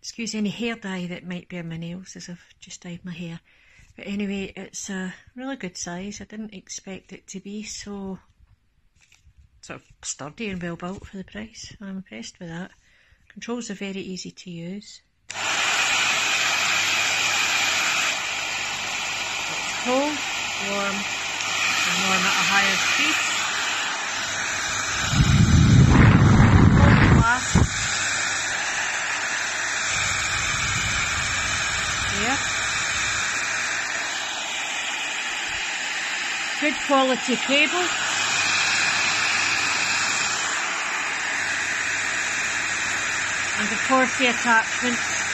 excuse any hair dye that might be on my nails as I've just dyed my hair. But anyway, it's a really good size. I didn't expect it to be so sort of sturdy and well built for the price. I'm impressed with that. Controls are very easy to use. It's cold, warm, and warm at a higher speed. Cold blast. There. Good quality cable. And of course the attachment.